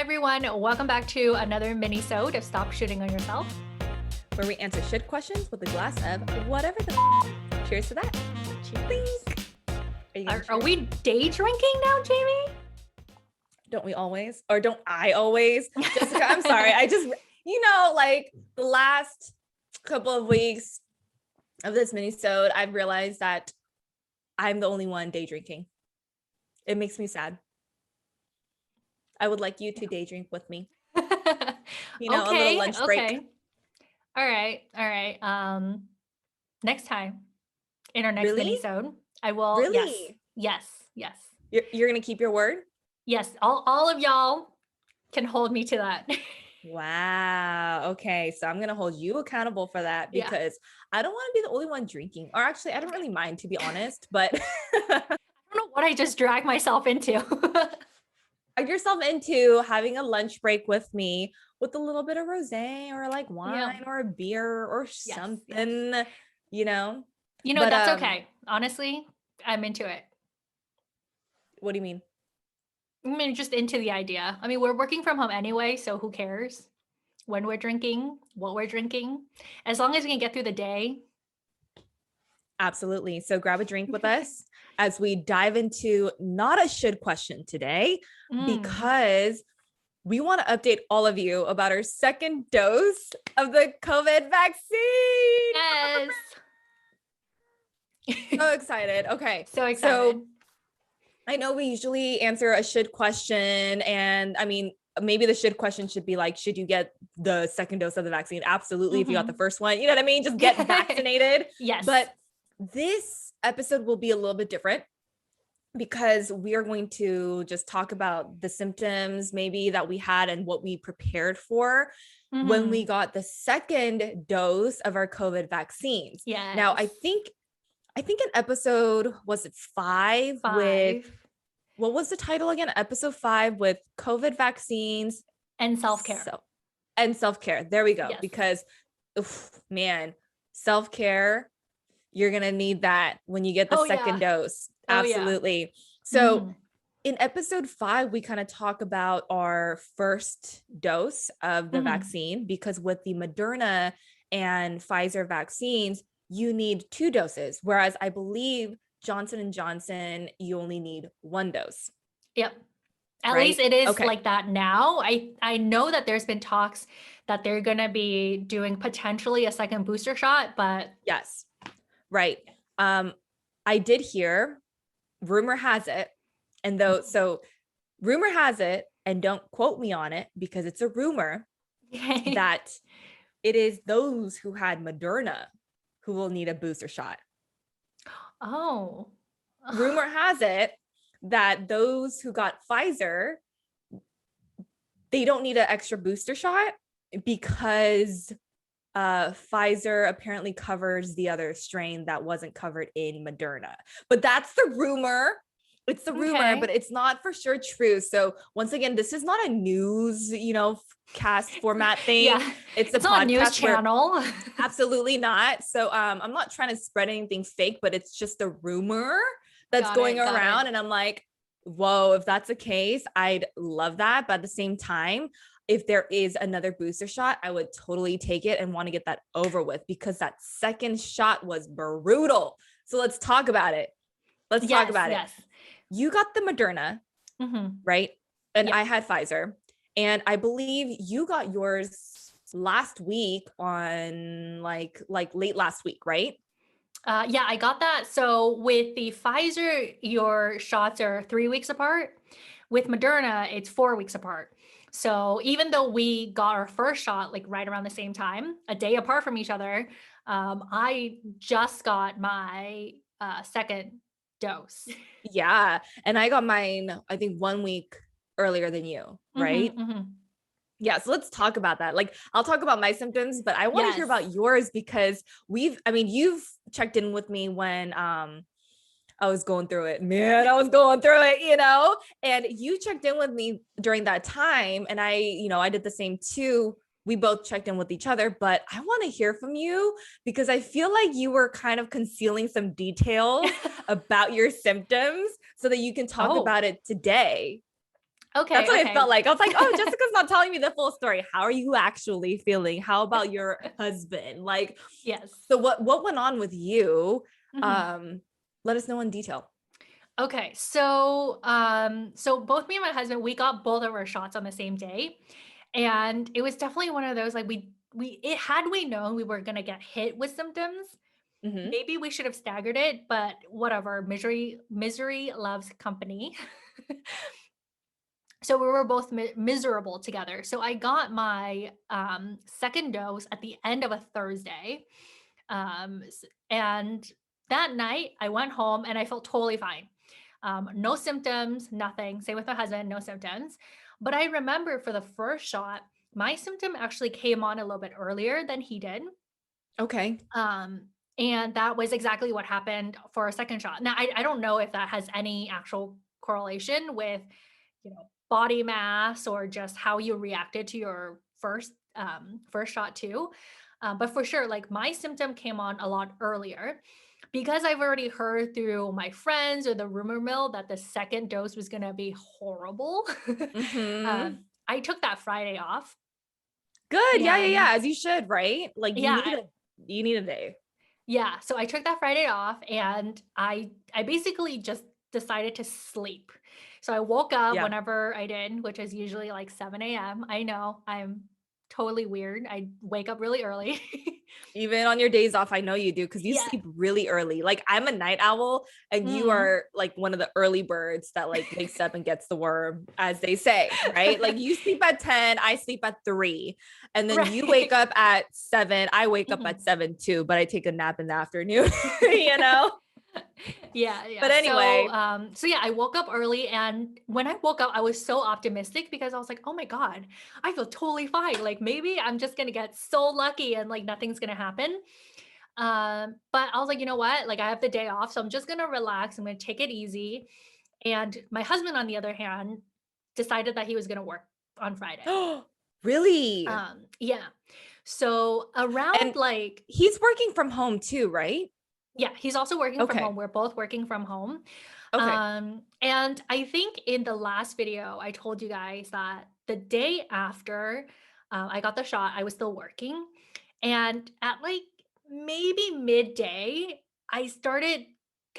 everyone. Welcome back to another Minisode of Stop Shooting on Yourself, where we answer should questions with a glass of whatever the Cheers to that. Cheers. Are we day drinking now, Jamie? Don't we always? Or don't I always? Jessica, I'm sorry. I just, like the last couple of weeks of this Minisode, I've realized that I'm the only one day drinking. It makes me sad. I would like you to day drink with me. Okay, a little lunch break. Okay. All right. Next time in our next Minisode, I will. Really? Yes. You're going to keep your word? Yes. All of y'all can hold me to that. Wow. Okay. So I'm going to hold you accountable for that because I don't want to be the only one drinking. Or actually, I don't really mind, to be honest, but I don't know what I just dragged myself into. Drag yourself into having a lunch break with me with a little bit of rosé or like wine or a beer or something, But, that's okay. Honestly, I'm into it. What do you mean? I mean, just into the idea. I mean, we're working from home anyway, so who cares when we're drinking, what we're drinking, as long as we can get through the day. Absolutely. So grab a drink with us as we dive into not a should question today, because we want to update all of you about our second dose of the COVID vaccine. Yes. So excited. Okay. So excited. So I know we usually answer a should question, and I mean, maybe the should question should be like, should you get the second dose of the vaccine? Absolutely. If you got the first one, you know what I mean? Just get vaccinated. Yes. But this episode will be a little bit different because we are going to just talk about the symptoms maybe that we had and what we prepared for when we got the second dose of our COVID vaccines. Yeah. Now, I think in episode, was it 5 with, what was the title again? Episode 5 with COVID vaccines and self-care. Self-care. There we go. Yes. Because, man, self-care, you're going to need that when you get the second dose. Absolutely. So in episode 5, we kind of talk about our first dose of the vaccine, because with the Moderna and Pfizer vaccines, you need 2 doses. Whereas I believe Johnson & Johnson, you only need 1 dose. Yep. At least it is like that now. I know that there's been talks that they're going to be doing potentially a second booster shot, but yes. Right. I did hear, rumor has it, rumor has it, and don't quote me on it because it's a rumor, that it is those who had Moderna who will need a booster shot. Oh. Rumor has it that those who got Pfizer, they don't need an extra booster shot because Pfizer apparently covers the other strain that wasn't covered in Moderna. But that's the rumor. It's the rumor, but it's not for sure true. So once again, this is not a news, cast format thing. It's not a news channel. Absolutely not. So I'm not trying to spread anything fake, but it's just a rumor that's going around. And I'm like, whoa, if that's the case, I'd love that. But at the same time, if there is another booster shot, I would totally take it and want to get that over with, because that second shot was brutal. So let's talk about it. Let's talk about it. You got the Moderna, right? And I had Pfizer. And I believe you got yours last week on like late last week, right? Yeah, I got that. So with the Pfizer, your shots are 3 weeks apart. With Moderna, it's 4 weeks apart. So even though we got our first shot like right around the same time, a day apart from each other, I just got my second dose. Yeah. And I got mine, I think 1 week earlier than you, right? Yeah. So let's talk about that. Like, I'll talk about my symptoms, but I want to hear about yours, because you've checked in with me when I was going through it, man. I was going through it, and you checked in with me during that time. And I did the same too. We both checked in with each other, but I want to hear from you because I feel like you were kind of concealing some details about your symptoms so that you can talk about it today. Okay, That's what it okay. felt like. I was like, oh, Jessica's not telling me the full story. How are you actually feeling? How about your husband? Like, Yes. so what went on with you? Mhm. Um, Let us know in detail. Okay, so both me and my husband, we got both of our shots on the same day, and it was definitely one of those like had we known we were gonna get hit with symptoms, Hmm. maybe we should have staggered it, but whatever. Misery loves company. So we were both miserable together. So I got my second dose at the end of a Thursday, and that night I went home and I felt totally fine. No symptoms, nothing. Same with my husband, no symptoms. But I remember for the first shot, my symptom actually came on a little bit earlier than he did. Okay. Um, and that was exactly what happened for a second shot. Now, I don't know if that has any actual correlation with, body mass or just how you reacted to your first shot too. But for sure, like my symptom came on a lot earlier because I've already heard through my friends or the rumor mill that the second dose was going to be horrible. Hmm. I took that Friday off, Good. Yeah, yeah, yeah. and As you should, right? Like yeah, you need a day. yeah, so I took that Friday off and I basically just decided to sleep. So I woke up Yeah. whenever I did, which is usually like 7 a.m. I know I'm totally weird. I wake up really early. Even on your days off, I know you do because you Yeah. sleep really early. Like I'm a night owl, and you Mm. are like one of the early birds that like wakes up and gets the worm, as they say, right? Like you sleep at 10, I sleep at 3, and then you wake Right. up at 7. I wake up at Mhm. 7 too, but I take a nap in the afternoon, you know? Yeah, But yeah. So, anyway, so yeah, I woke up early, and when I woke up, I was so optimistic because I was like, "Oh my God, I feel totally fine. Like maybe I'm just gonna get so lucky and like nothing's gonna happen." But I was like, you know what? Like I have the day off, so I'm just gonna relax. I'm gonna take it easy. And my husband, on the other hand, decided that he was gonna work on Friday. really? Yeah. So around And like, he's working from home too, right? yeah, he's also working from home. Okay. We're both working from home. Okay. And I think in the last video, I told you guys that the day after I got the shot, I was still working. And at like maybe midday, I started,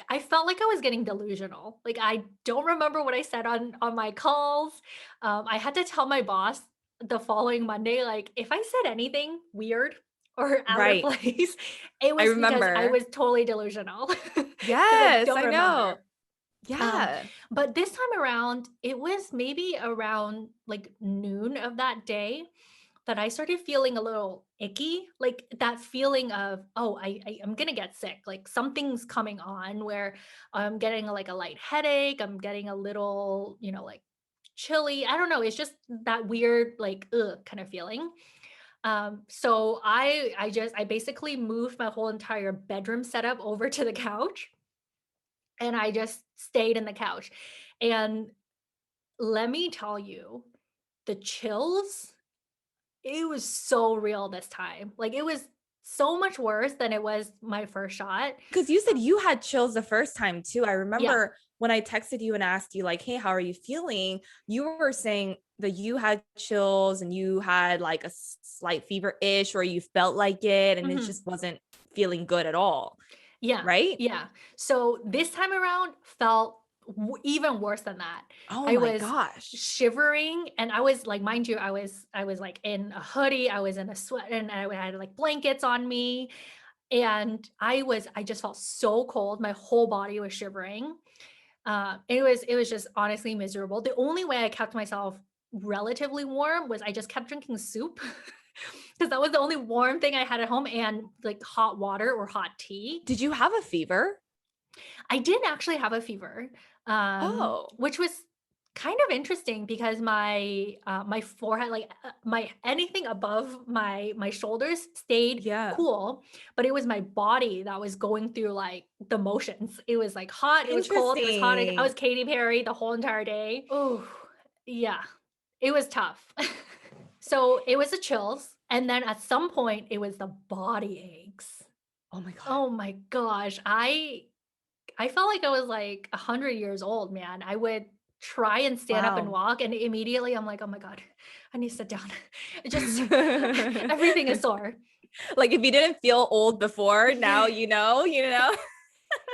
I felt like I was getting delusional. Like I don't remember what I said on my calls. I had to tell my boss the following Monday, like if I said anything weird or out of Right. place, it I was because I remember. was totally delusional because I Yes, don't I know. remember. Um, Yeah. but this time around, it was maybe around like noon of that day that I started feeling a little icky, like that feeling of, oh, I'm gonna get sick. Like something's coming on where I'm getting like a light headache. I'm getting a little, like chilly. I don't know. It's just that weird, like, ugh, kind of feeling. So I basically moved my whole entire bedroom setup over to the couch, and I just stayed in the couch. And let me tell you, the chills, it was so real this time. Like it was so much worse than it was my first shot. Because you Uh, said you had chills the first time too. I yeah. remember when I texted you and asked you, like, hey, how are you feeling? You were saying that you had chills and you had like a slight fever ish, or you felt like it and it Mhm. just wasn't feeling good at all. Yeah. Right. Yeah. So this time around felt even worse than that. Oh I my was gosh. shivering, and I was like, mind you, I was like in a hoodie, I was in a sweat, and I had like blankets on me, and I just felt so cold. My whole body was shivering. It was just honestly miserable. The only way I kept myself relatively warm was I just kept drinking soup because that was the only warm thing I had at home, and like hot water or hot tea. Did you have a fever? I did actually have a fever, Oh, which was kind of interesting because my forehead, like my anything above my shoulders stayed yeah. cool, but it was my body that was going through like the motions. It was like hot, it was cold, it was hot. I Interesting. was Katy Perry the whole entire day. Oh, yeah, it was tough. So it was the chills, and then at some point it was the body aches. Oh my God. Oh my gosh, I felt like I was like 100 years old, man. I would try and stand up and Wow. walk, and immediately I'm like, "Oh my God, I need to sit down." It just everything is sore. Like if you didn't feel old before, now you know.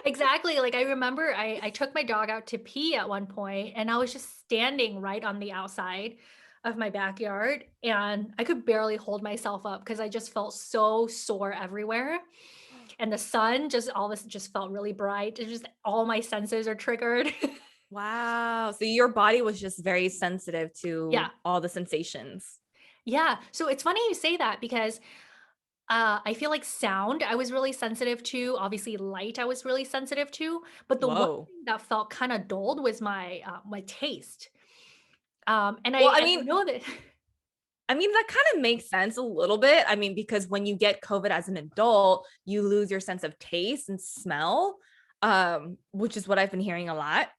Exactly. Like I remember I took my dog out to pee at one point and I was just standing right on the outside of my backyard and I could barely hold myself up because I just felt so sore everywhere. And the sun just all this just felt really bright. It just all my senses are triggered. Wow. So your body was just very sensitive to Yeah. all the sensations. Yeah. So it's funny you say that because I feel like sound I was really sensitive to, obviously light I was really sensitive to, but the one Whoa. thing that felt kind of dulled was my taste. And Well, I I mean, know that that kind of makes sense a little bit. I mean, because when you get COVID as an adult, you lose your sense of taste and smell, which is what I've been hearing a lot.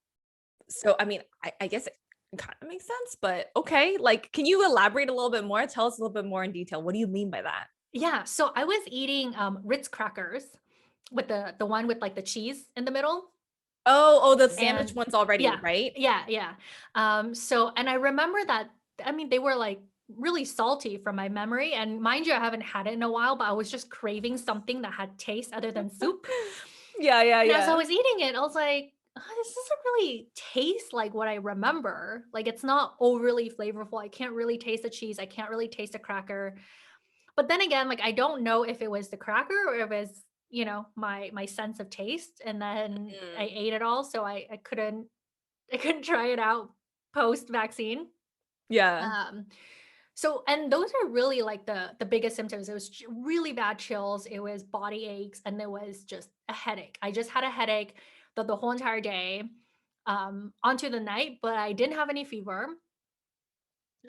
So, I mean, I guess it kind of makes sense, but okay. Like, can you elaborate a little bit more? Tell us a little bit more in detail. What do you mean by that? yeah, so I was eating, Ritz crackers with the one with, like, the cheese in the middle, Oh, the sandwich and ones already, yeah, right? yeah, yeah. So and I remember that I mean, they were, like, really salty from my memory, and mind you, I haven't had it in a while, but I was just craving something that had taste other than soup, Yeah, yeah, and as I yeah. was eating it, I was like, This doesn't really taste like what I remember." Like, it's not overly flavorful, I can't really taste the cheese, I can't really taste the cracker. But then again, like, I don't know if it was the cracker or if it was, my sense of taste, and then I Mm. ate it all, so I couldn't I couldn't try it out post-vaccine. Yeah. Um, so and those are really, like, the biggest symptoms. It was really bad chills, it was body aches, and there was just a headache. I just had a headache the whole entire day, onto the night, but I didn't have any fever.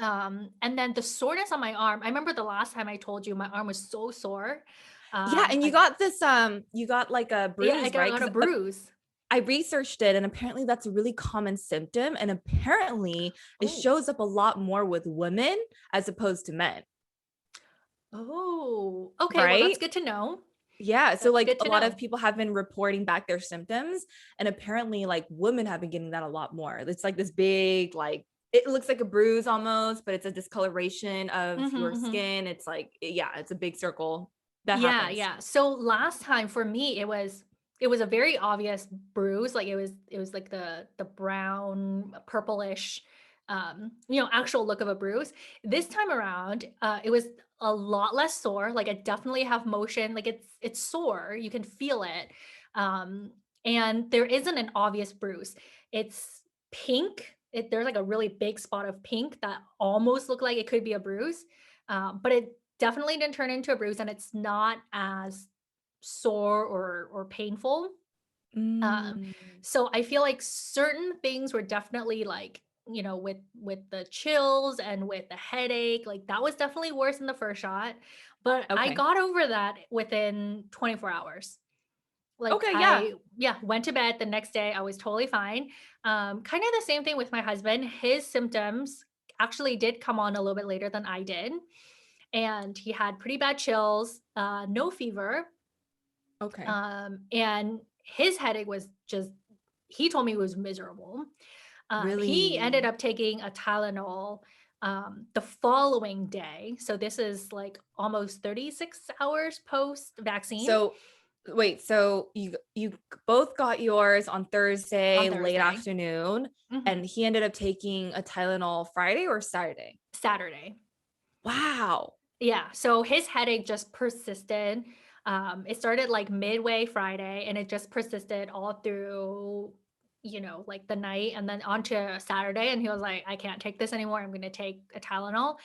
And then the soreness on my arm, I remember the last time I told you my arm was so sore. Yeah, and you I got this you got like a Yeah, I bruise, right? got a Cuz bruise. I researched it and apparently that's a really common symptom and apparently it Oh. shows up a lot more with women as opposed to men, Oh, okay, well, that's right? good to know. Yeah, so That's like good a to lot of know. people have been reporting back their symptoms and apparently like women have been getting that a lot more. It's like this big like it looks like a bruise almost, but it's a discoloration of Mhm, your mhm. skin. It's like yeah, it's a big circle that Yeah, happens. yeah. So last time for me, it was a very obvious bruise. Like it was like the brown, purplish, actual look of a bruise. This time around, it was a lot less sore. Like I definitely have motion. Like it's sore. You can feel it. And there isn't an obvious bruise. It's pink. There's like a really big spot of pink that almost look like it could be a bruise. But it definitely didn't turn into a bruise, and it's not as sore or painful. Um, Mm, so I feel like certain things were definitely like, with the chills and with the headache, like that was definitely worse than the first shot. But I okay. got over that within 24 hours. Like Okay, yeah. I yeah, went to bed the next day, I was totally fine. Kind of the same thing with my husband. His symptoms actually did come on a little bit later than I did, and he had pretty bad chills, no fever, Okay. and his headache was just he told me it was miserable. He ended Really? up taking a Tylenol, the following day, so this is, like, almost 36 hours post-vaccine So wait, so you both got yours on on Thursday late Thursday. afternoon Mhm. and he ended up taking a Tylenol Friday or Saturday? Saturday. Wow. Yeah, so his headache just persisted. It started, like, midway Friday, and it just persisted all through, like, the night and then onto Saturday, and he was like, "I can't take this anymore, I'm gonna take a Tylenol."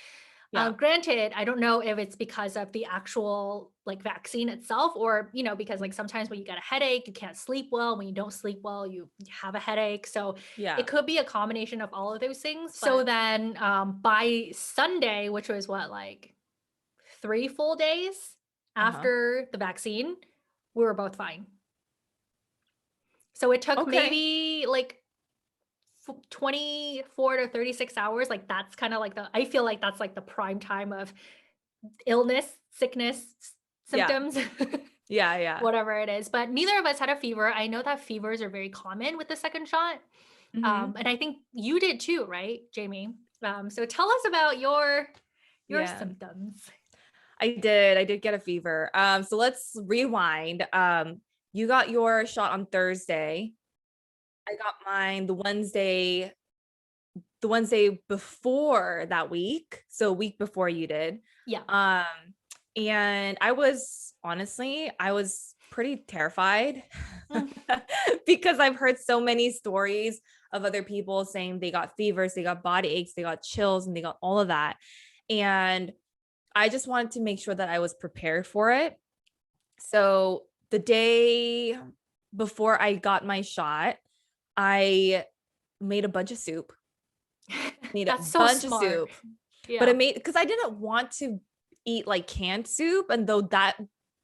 Yeah. Granted, I don't know if it's because of the actual, like, vaccine itself or, because, like, sometimes when you get a headache, you can't sleep well. When you don't sleep well, you have a headache. So it Yeah. could be a combination of all of those things. So then by Sunday, which was what, like 3 full days Uh-huh. after the vaccine, we were both fine. So it took Okay. maybe like 24 to 36 hours. Like that's kind of like I feel like that's like the prime time of illness, sickness, Yeah. symptoms, Yeah, yeah. whatever it is. But neither of us had a fever. I know that fevers are very common with the second shot. Mhm. And I think you did too, right, Jamie? So tell us about your Yeah, symptoms. I did get a fever. So let's rewind. You got your shot on Thursday. I got mine the Wednesday before that week, so a week before you did. Yeah. Um, and I was pretty terrified Mm. because I've heard so many stories of other people saying they got fevers, they got body aches, they got chills, and they got all of that. And I just wanted to make sure that I was prepared for it. So the day before I got my shot, I made a bunch of soup, made a That's so bunch of smart. soup, but I Yeah. made because I didn't want to eat like canned soup. And though that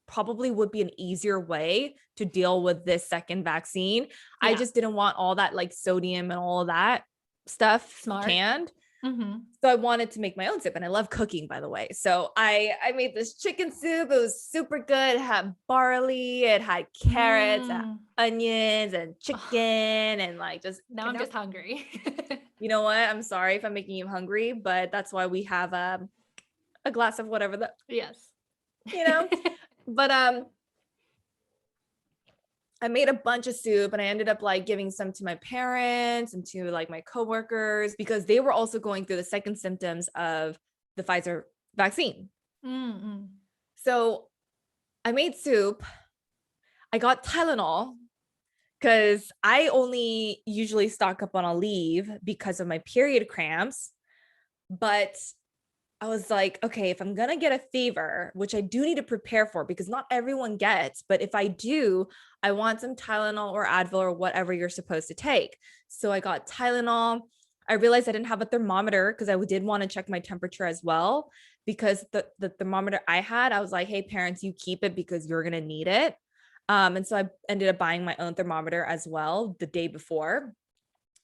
probably would be an easier way to deal with this second vaccine, I Yeah. just didn't want all that like sodium and all of that stuff Smart. canned. Mm-hmm. So I wanted to make my own soup and I love cooking, by the way. So I made this chicken soup. It was super good. It had barley, it had carrots, Mm. onions and chicken Oh, and like just now and I'm now, just hungry. you know what? I'm sorry if I'm making you hungry, but that's why we have a glass of whatever the Yes. you know. But I made a bunch of soup and I ended up like giving some to my parents and to like my coworkers because they were also going through the second symptoms of the Pfizer vaccine. Mm-mm. So I made soup. I got Tylenol because I only usually stock up on Aleve because of my period cramps. But I was like, okay, if I'm going to get a fever, which I do need to prepare for because not everyone gets, but if I do, I want some Tylenol or Advil or whatever you're supposed to take. So I got Tylenol. I realized I didn't have a thermometer because I did want to check my temperature as well because the thermometer I had, I was like, hey, parents, you keep it because you're going to need it. And so I ended up buying my own thermometer as well the day before.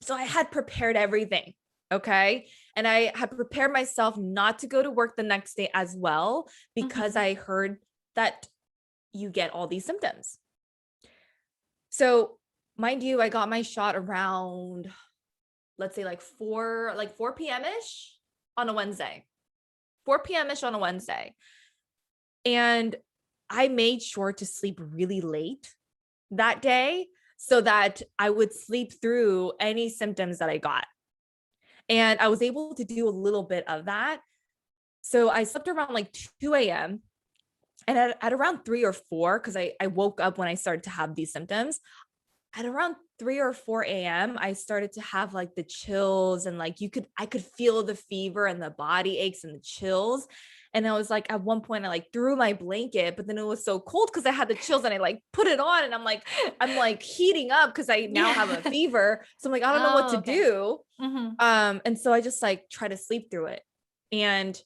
So I had prepared everything. Okay. And I had prepared myself not to go to work the next day as well, because Mm-hmm. I heard that you get all these symptoms. So, mind you, I got my shot around, let's say like 4 p.m. ish on a Wednesday, 4 p.m. ish on a Wednesday. And I made sure to sleep really late that day so that I would sleep through any symptoms that I got. And I was able to do a little bit of that. So I slept around like 2 a.m. And at around 3 or 4, because I woke up when I started to have these symptoms. At around 3 or 4 a.m., I started to have like the chills and like I could feel the fever and the body aches and the chills. And I was like, at one point, I like threw my blanket, but then it was so cold because I had the chills and I like put it on and I'm like heating up because I now have a Yeah. fever. So I'm like, I don't know what Oh, to okay. do. Mm-hmm. And so I just like try to sleep through it. And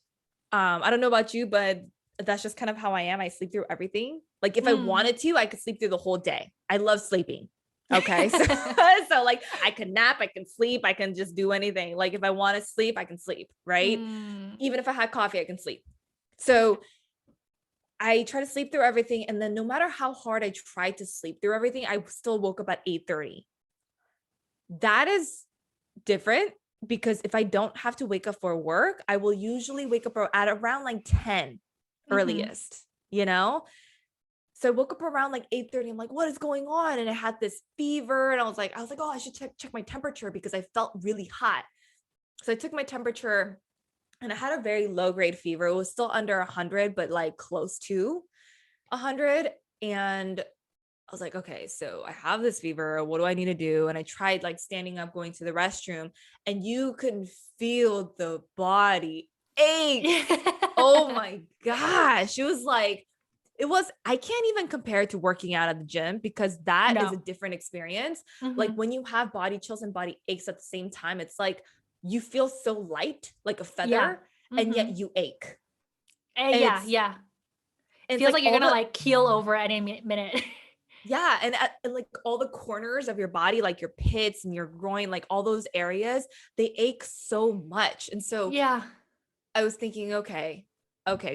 I don't know about you, but that's just kind of how I am. I sleep through everything. Like if I Mm. wanted to, I could sleep through the whole day. I love sleeping. Okay. So so like I can nap, I can sleep, I can just do anything. Like if I want to sleep, I can sleep, right? Mm. Even if I had coffee, I can sleep. So I try to sleep through everything. And then no matter how hard I tried to sleep through everything, I still woke up at 8:30. That is different because if I don't have to wake up for work, I will usually wake up at around like 10 Mm-hmm. earliest, you know? So I woke up around like 8:30. I'm like, what is going on? And I had this fever. And I was like, oh, I should check my temperature because I felt really hot. So I took my temperature and I had a very low grade fever. It was still under 100, but like close to 100. And I was like, okay, so I have this fever. What do I need to do? And I tried like standing up, going to the restroom, and you can feel the body ache. Oh my gosh. I can't even compare it to working out at the gym because that is a No. different experience. Like Mm-hmm. when you have body chills and body aches at the same time, it's like you feel so light, like a Yeah. feather, and Mm-hmm. yet you ache. Yeah, yeah. And it's Feels like like you're all gonna the like keel over at any minute. yeah, and like all the corners of your body, like your pits and your groin, like all those areas, they ache so much. And so Yeah. I was thinking, okay,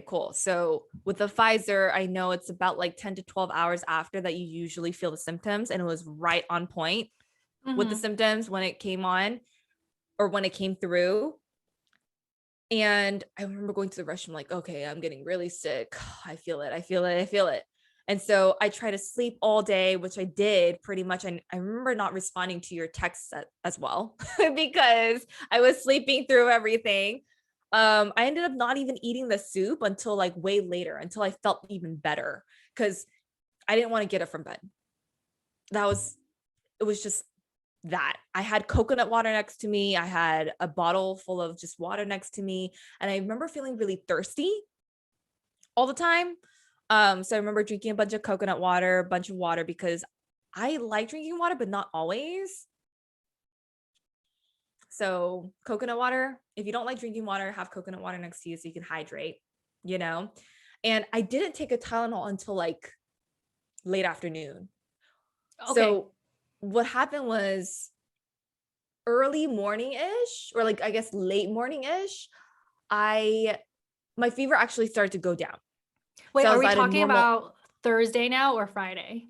cool. So with the Pfizer, I know it's about like 10 to 12 hours after that you usually feel the symptoms, and it was right on point. with the symptoms when it came on or when it came through. And I remember going to the restroom like, okay, I'm getting really sick. I feel it. I feel it. I feel it. And so I try to sleep all day, which I did pretty much. I remember not responding to your texts as well because I was sleeping through everything. I ended up not even eating the soup until like way later, until I felt even better because I didn't want to get up from bed. It was just that. I had coconut water next to me. I had a bottle full of just water next to me. And I remember feeling really thirsty all the time. So I remember drinking a bunch of coconut water, a bunch of water because I like drinking water, but not always. So coconut water, if you don't like drinking water, have coconut water next to you so you can hydrate, you know? And I didn't take a Tylenol until like late afternoon. Okay. So what happened was early morning-ish, or like, I guess late morning-ish, my fever actually started to go down. Wait, so are we talking about Thursday now or Friday?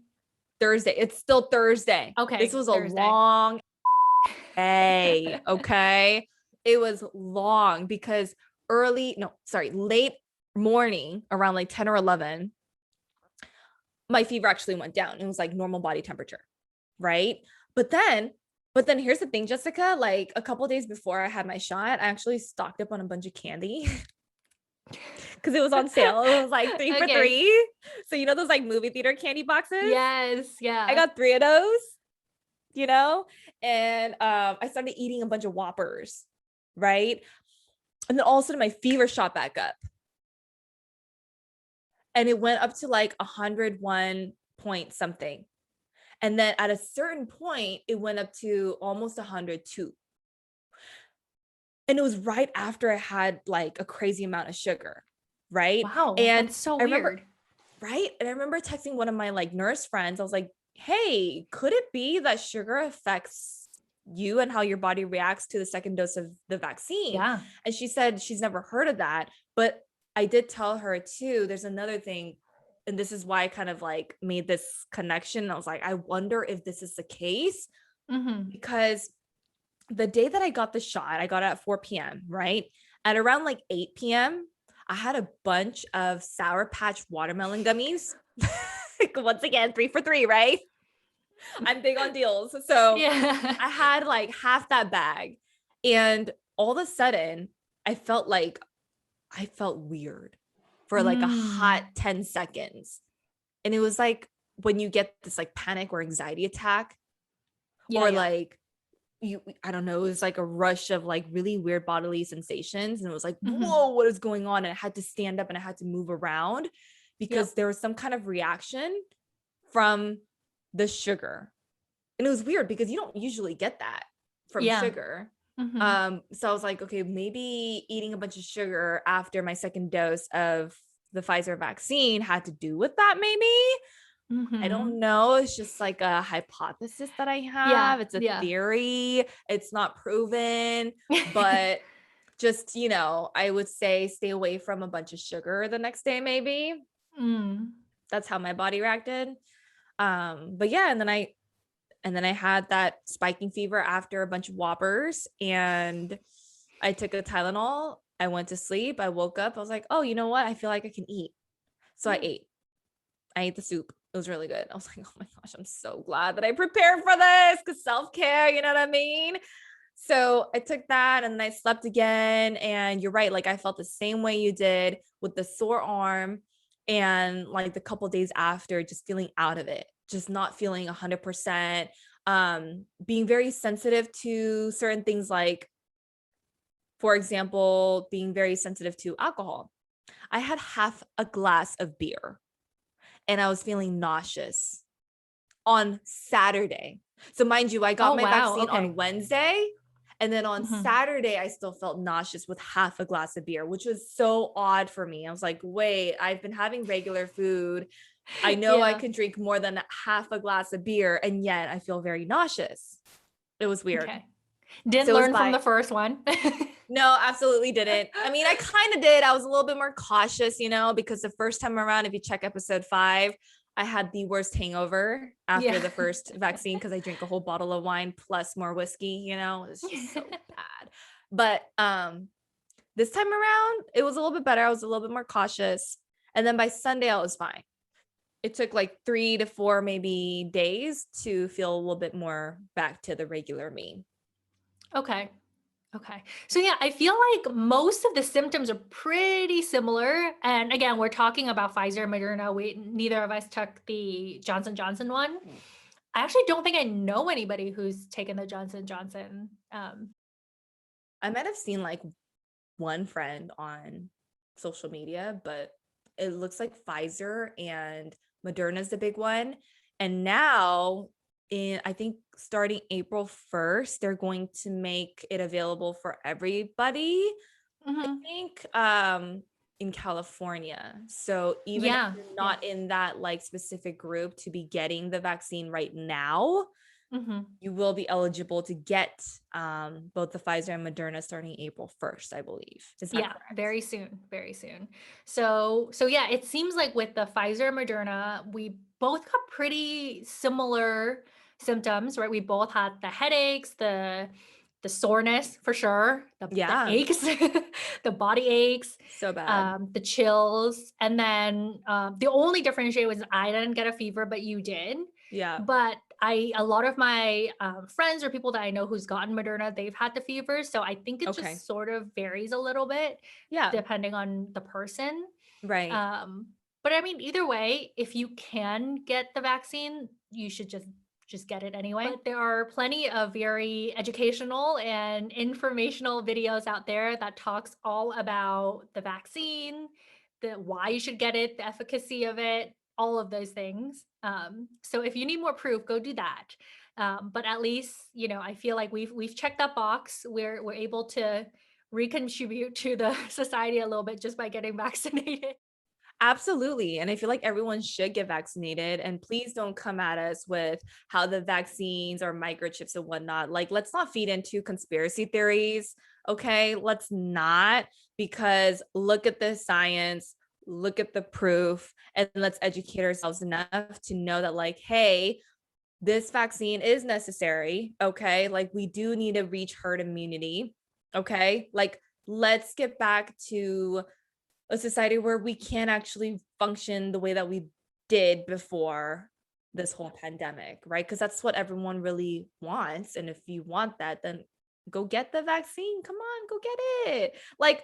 Thursday. It's still Thursday. Okay. This was Thursday. A long day. Okay. It was long because late morning around like 10 or 11, my fever actually went down. It was like normal body temperature. Right. But then here's the thing, Jessica, like a couple of days before I had my shot, I actually stocked up on a bunch of candy because it was on sale. It was like 3 for 3. So, you know, those like movie theater candy boxes? Yes. Yeah. I got 3 of those, you know, and I started eating a bunch of Whoppers. Right. And then all of a sudden my fever shot back up. And it went up to like 101 point something. And then at a certain point, it went up to almost 102. And it was right after I had like a crazy amount of sugar. Right. Wow. And that's so weird. Right. And I remember texting one of my like nurse friends. I was like, hey, could it be that sugar affects you and how your body reacts to the second dose of the vaccine? Yeah. And she said she's never heard of that. But I did tell her too, there's another thing. And this is why I kind of like made this connection. I was like, I wonder if this is the case, because the day that I got the shot, I got it at 4 p.m. Right. At around like 8 p.m., I had a bunch of Sour Patch watermelon gummies. Once again, 3 for 3, right? I'm big on deals. So yeah. I had like half that bag. And all of a sudden, I felt weird for like a hot 10 seconds. And it was like when you get this like panic or anxiety attack, like I don't know, it was like a rush of like really weird bodily sensations. And it was like, whoa, what is going on? And I had to stand up and I had to move around because there was some kind of reaction from the sugar. And it was weird because you don't usually get that from sugar. So I was like, okay, maybe eating a bunch of sugar after my second dose of the Pfizer vaccine had to do with that. Maybe. I don't know. It's just like a hypothesis that I have. It's a theory. It's not proven, but just, you know, I would say stay away from a bunch of sugar the next day, maybe. That's how my body reacted. But yeah, and then I had that spiking fever after a bunch of Whoppers, and I took a Tylenol. I went to sleep. I woke up. I was like, oh, you know what? I feel like I can eat. So I ate the soup. It was really good. I was like, oh my gosh, I'm so glad that I prepared for this, because self-care, you know what I mean? So I took that and I slept again. And you're right. Like I felt the same way you did with the sore arm, and like the couple days after, just feeling out of it, just not feeling 100%, being very sensitive to certain things, like, for example, being very sensitive to alcohol. I had half a glass of beer and I was feeling nauseous on Saturday. So mind you, I got my vaccine on Wednesday. And then on Saturday, I still felt nauseous with half a glass of beer, which was so odd for me. I was like, wait, I've been having regular food. I know I can drink more than half a glass of beer, and yet I feel very nauseous. It was weird. Okay. Didn't learn from the first one. No, absolutely didn't. I mean, I kind of did. I was a little bit more cautious, you know, because the first time around, if you check episode 5, I had the worst hangover after Yeah. the first vaccine because I drank a whole bottle of wine plus more whiskey, you know, it's just so bad. But this time around, it was a little bit better. I was a little bit more cautious. And then by Sunday, I was fine. It took like 3 to 4 maybe days to feel a little bit more back to the regular me. Okay. Okay. So yeah, I feel like most of the symptoms are pretty similar. And again, we're talking about Pfizer, Moderna. We neither of us took the Johnson Johnson one. I actually don't think I know anybody who's taken the Johnson Johnson. I might have seen like one friend on social media, but it looks like Pfizer and Moderna is the big one. And now I think starting April 1st, they're going to make it available for everybody. I Mhm. think in California. So even if Yeah. you're Yeah. not in that like specific group to be getting the vaccine right now, Mhm. you will be eligible to get both the Pfizer and Moderna starting April 1st, I believe. Is that Yeah, correct? very soon, very soon. So yeah, it seems like with the Pfizer Moderna, we both got pretty similar symptoms, right? We both had the headaches, the soreness for sure, the Yeah, aches, the body aches, so bad. the chills, and then the only differentiator was I didn't get a fever, but you did. Yeah. But a lot of my friends or people that I know who's gotten Moderna, they've had the fever. So I think it Okay. just sort of varies a little bit Yeah. depending on the person. Right. But I mean, either way, if you can get the vaccine, you should just get it anyway. But there are plenty of very educational and informational videos out there that talks all about the vaccine, the why you should get it, the efficacy of it, all of those things. So if you need more proof, go do that. But at least, I feel like we've checked that box. We're able to recontribute to the society a little bit just by getting vaccinated. Absolutely. And I feel like everyone should get vaccinated. And please don't come at us with how the vaccines are microchips and whatnot. Like, let's not feed into conspiracy theories. Okay. Let's not, because look at the science, look at the proof, and let's educate ourselves enough to know that, like, hey, this vaccine is necessary. Okay. Like, we do need to reach herd immunity. Okay. Like, let's get back to a society where we can actually function the way that we did before this whole pandemic, right? Because that's what everyone really wants. And if you want that, then go get the vaccine. Come on, go get it. Like,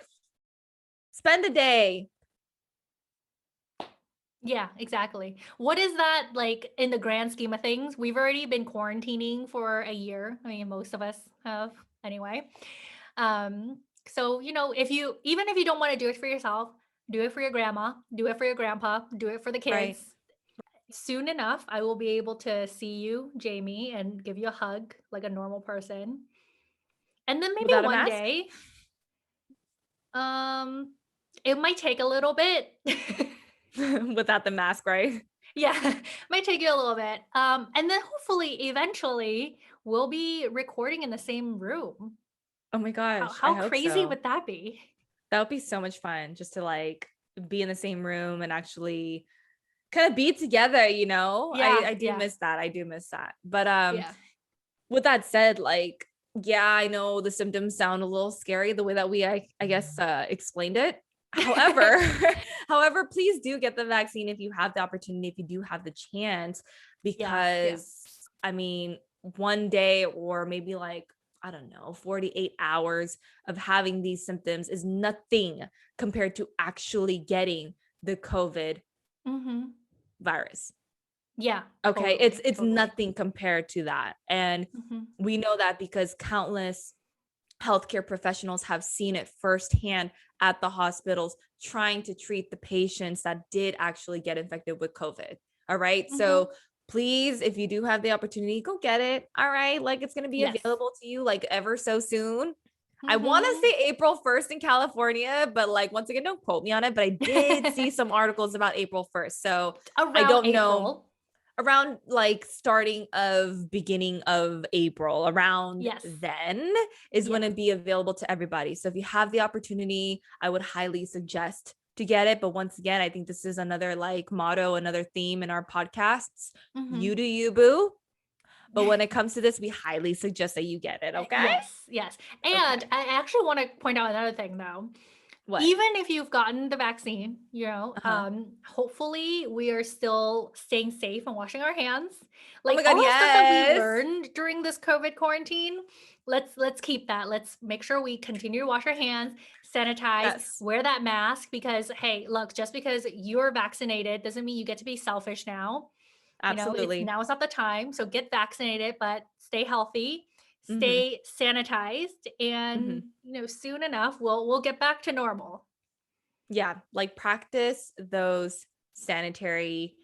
spend a day. Yeah, exactly. What is that like in the grand scheme of things? We've already been quarantining for a year. I mean, most of us have anyway. So, if you even if you don't want to do it for yourself, do it for your grandma, do it for your grandpa, do it for the Right. kids. Soon enough, I will be able to see you, Jamie, and give you a hug like a normal person. And then maybe Without a one mask. day, um, it might take a little bit. Without the mask, right? Yeah, might take you a little bit. And then hopefully, eventually, we'll be recording in the same room. Oh my How gosh. I how hope crazy so. would that be? That would be so much fun just to like be in the same room and actually kind of be together, you know? Yeah, I do yeah, miss that. I do miss that. But yeah, with that said, like, yeah, I know the symptoms sound a little scary the way that I guess explained it. However, however, please do get the vaccine if you have the opportunity, if you do have the chance, yeah, yeah. because I mean, one day or maybe like, I don't know, 48 hours of having these symptoms is nothing compared to actually getting the COVID Mhm. virus. Yeah, Okay, it's totally, it's totally. nothing compared to that. And Mhm, we know that because countless healthcare professionals have seen it firsthand at the hospitals trying to treat the patients that did actually get infected with COVID. All right. mhm. So please, if you do have the opportunity, go get it. All right. Like, it's going to be Yes. available to you like ever so soon. I want to Mhm. say April 1st in California, but like, once again, don't quote me on it. But I did see some articles about April 1st. So I Around don't know, April. around like starting of beginning of April, around Yes. then is Yeah. going to be available to everybody. So if you have the opportunity, I would highly suggest to get it. But once again, I think this is another like motto, another theme in our podcasts. You do you, boo. But when it comes to this, we highly suggest that you get it. Okay. Yes. And I actually want to point out another thing though. What? Even if you've gotten the vaccine, hopefully we are still staying safe and washing our hands. Like, oh my God, all the stuff that we learned during this COVID quarantine, let's keep that. Let's make sure we continue to wash our hands, sanitize, wear that mask, because hey, look, just because you're vaccinated doesn't mean you get to be selfish now. Absolutely. Now is not the time. So get vaccinated, but stay healthy, stay sanitized, and soon enough we'll get back to normal. Yeah, like practice those sanitary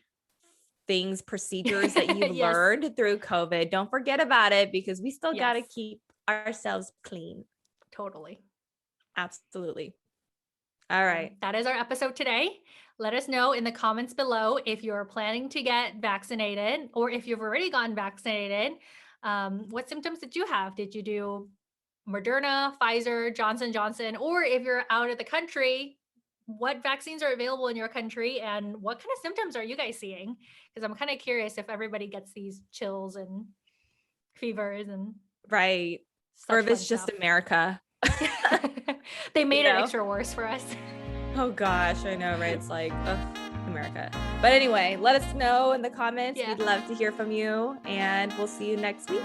things, procedures that you've learned through COVID. Don't forget about it, because we still got to keep ourselves clean. Totally. Absolutely. All right. That is our episode today. Let us know in the comments below if you're planning to get vaccinated, or if you've already gotten vaccinated. What symptoms did you have? Did you do Moderna, Pfizer, Johnson & Johnson? Or if you're out of the country, what vaccines are available in your country, and what kind of symptoms are you guys seeing? Because I'm kind of curious if everybody gets these chills and fevers and or if it's just America. They made it extra worse for us. Oh gosh, I know, right? It's like, America. But anyway, let us know in the comments. We'd love to hear from you, and we'll see you next week.